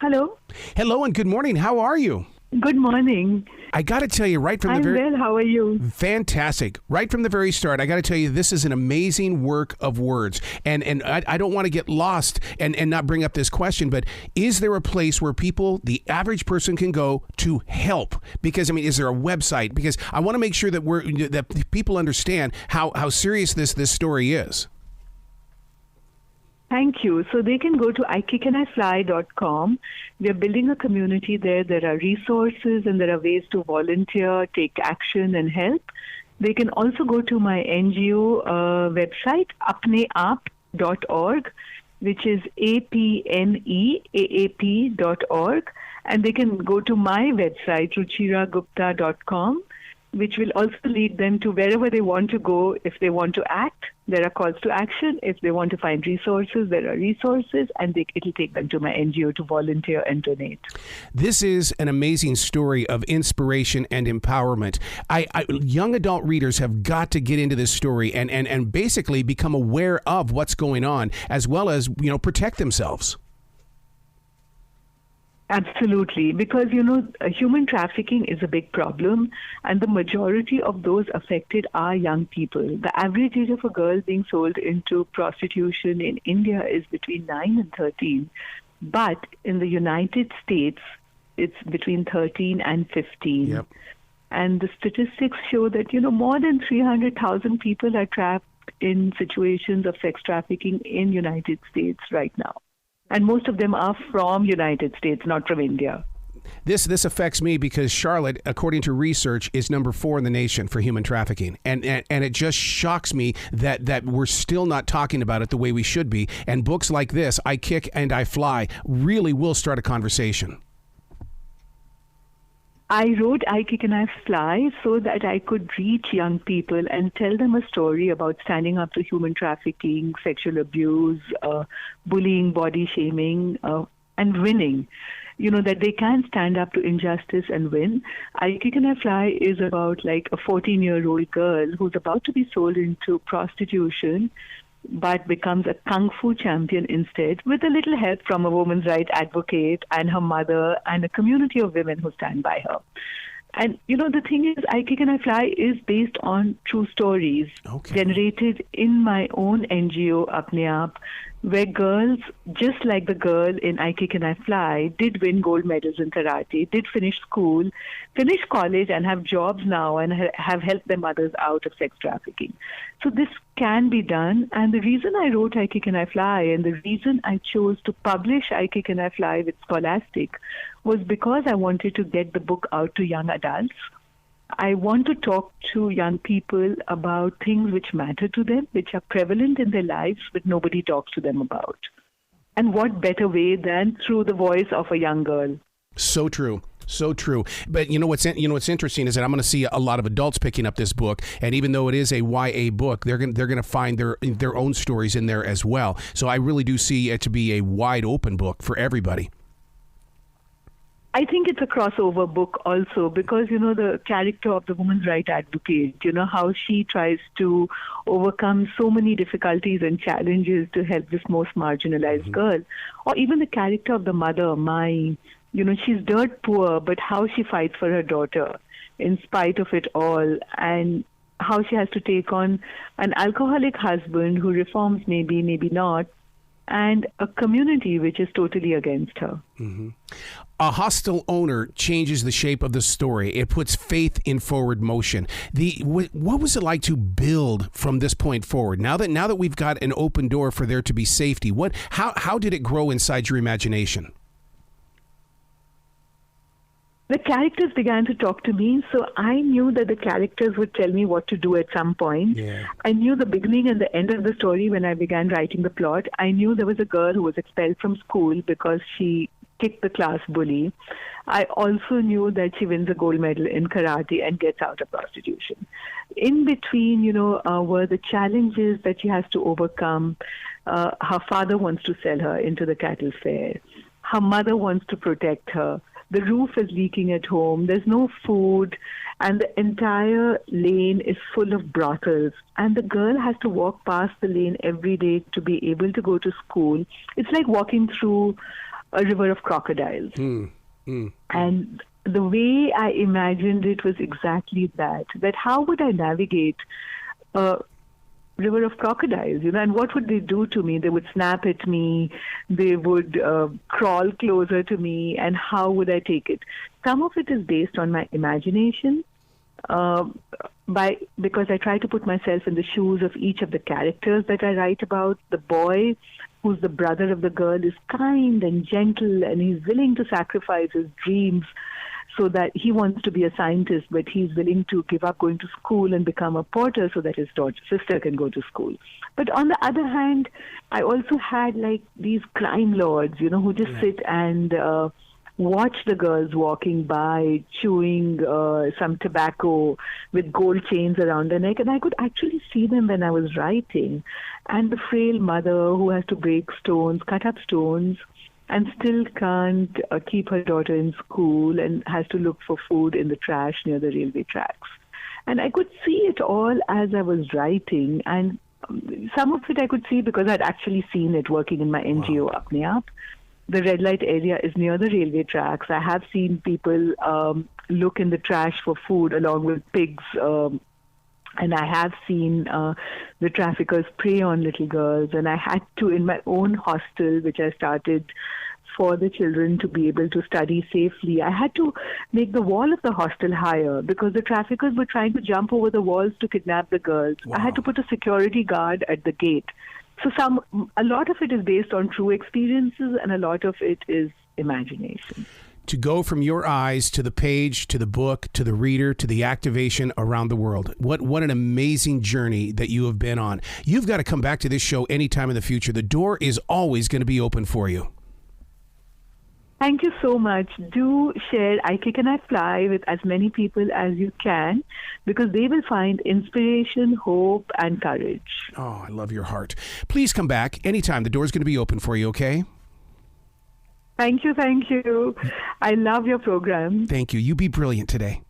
Hello. Hello and good morning. How are you? Good morning. I got to tell you right from I'm the very well. How are you? fantastic. Right from the very start, I got to tell you this is an amazing work of words. And I don't want to get lost and not bring up this question, but is there a place where people, the average person, can go to help? Because I mean, is there a website? Because I want to make sure that that people understand how serious this story is. Thank you. So they can go to ikickandifly.com. We are building a community there. There are resources and there are ways to volunteer, take action and help. They can also go to my NGO website, apneaap.org, which is apneaap.org. And they can go to my website, ruchiragupta.com, which will also lead them to wherever they want to go. If they want to act, there are calls to action. If they want to find resources, there are resources, and it'll take them to my NGO to volunteer and donate. This is an amazing story of inspiration and empowerment. Young adult readers have got to get into this story and basically become aware of what's going on, as well as, protect themselves. Absolutely, because, human trafficking is a big problem, and the majority of those affected are young people. The average age of a girl being sold into prostitution in India is between 9 and 13, but in the United States, it's between 13 and 15. Yep. And the statistics show that, more than 300,000 people are trapped in situations of sex trafficking in United States right now. And most of them are from United States, not from India. This affects me because Charlotte, according to research, is number 4 in the nation for human trafficking. And it just shocks me that we're still not talking about it the way we should be. And books like this, I Kick and I Fly, really will start a conversation. I wrote I Kick and I Fly so that I could reach young people and tell them a story about standing up to human trafficking, sexual abuse, bullying, body shaming, and winning. That they can stand up to injustice and win. I Kick and I Fly is about like a 14-year-old girl who's about to be sold into prostitution, but becomes a kung fu champion instead, with a little help from a women's rights advocate and her mother and a community of women who stand by her. And, the thing is, I Kick and I Fly is based on true stories generated in my own NGO, Apne Aap, where girls, just like the girl in I Kick and I Fly, did win gold medals in karate, did finish school, finish college, and have jobs now and have helped their mothers out of sex trafficking. So this can be done. And the reason I wrote I Kick and I Fly and the reason I chose to publish I Kick and I Fly with Scholastic was because I wanted to get the book out to young adults. I want to talk to young people about things which matter to them, which are prevalent in their lives, but nobody talks to them about. And what better way than through the voice of a young girl? So true. So true. But what's interesting is that I'm going to see a lot of adults picking up this book, and even though it is a YA book, they're going to find their own stories in there as well. So I really do see it to be a wide open book for everybody. I think it's a crossover book also because, the character of the woman's rights advocate, how she tries to overcome so many difficulties and challenges to help this most marginalized girl. Or even the character of the mother, Mai, she's dirt poor, but how she fights for her daughter in spite of it all, and how she has to take on an alcoholic husband who reforms maybe, maybe not, and a community which is totally against her. Mm-hmm. A hostile owner changes the shape of the story. It puts faith in forward motion. What was it like to build from this point forward? Now that we've got an open door for there to be safety, how did it grow inside your imagination? The characters began to talk to me, so I knew that the characters would tell me what to do at some point. Yeah. I knew the beginning and the end of the story when I began writing the plot. I knew there was a girl who was expelled from school because she kicked the class bully. I also knew that she wins a gold medal in karate and gets out of prostitution. In between, were the challenges that she has to overcome. Her father wants to sell her into the cattle fair. Her mother wants to protect her. The roof is leaking at home. There's no food. And the entire lane is full of brothels. And the girl has to walk past the lane every day to be able to go to school. It's like walking through a river of crocodiles. Mm. And the way I imagined it was exactly that how would I navigate a river of crocodiles, and what would they do to me? They would snap at me, they would crawl closer to me, and how would I take it? Some of it is based on my imagination, because I try to put myself in the shoes of each of the characters that I write about. The boy, who's the brother of the girl, is kind and gentle, and he's willing to sacrifice his dreams so that he wants to be a scientist, but he's willing to give up going to school and become a porter so that his sister can go to school. But on the other hand, I also had like these crime lords, who just sit and watch the girls walking by, chewing some tobacco with gold chains around their neck. And I could actually see them when I was writing. And the frail mother who has to break stones, cut up stones, and still can't keep her daughter in school and has to look for food in the trash near the railway tracks. And I could see it all as I was writing. And some of it I could see because I'd actually seen it working in my NGO Apne Aap. The red light area is near the railway tracks. I have seen people look in the trash for food along with pigs. And I have seen the traffickers prey on little girls. And I had to, in my own hostel, which I started for the children to be able to study safely, I had to make the wall of the hostel higher because the traffickers were trying to jump over the walls to kidnap the girls. Wow. I had to put a security guard at the gate. So a lot of it is based on true experiences and a lot of it is imagination. To go from your eyes to the page, to the book, to the reader, to the activation around the world. What an amazing journey that you have been on. You've got to come back to this show anytime in the future. The door is always going to be open for you. Thank you so much. Do share I Kick and I Fly with as many people as you can because they will find inspiration, hope, and courage. Oh, I love your heart. Please come back anytime. The door's going to be open for you, okay? Thank you. I love your program. Thank you. You be brilliant today.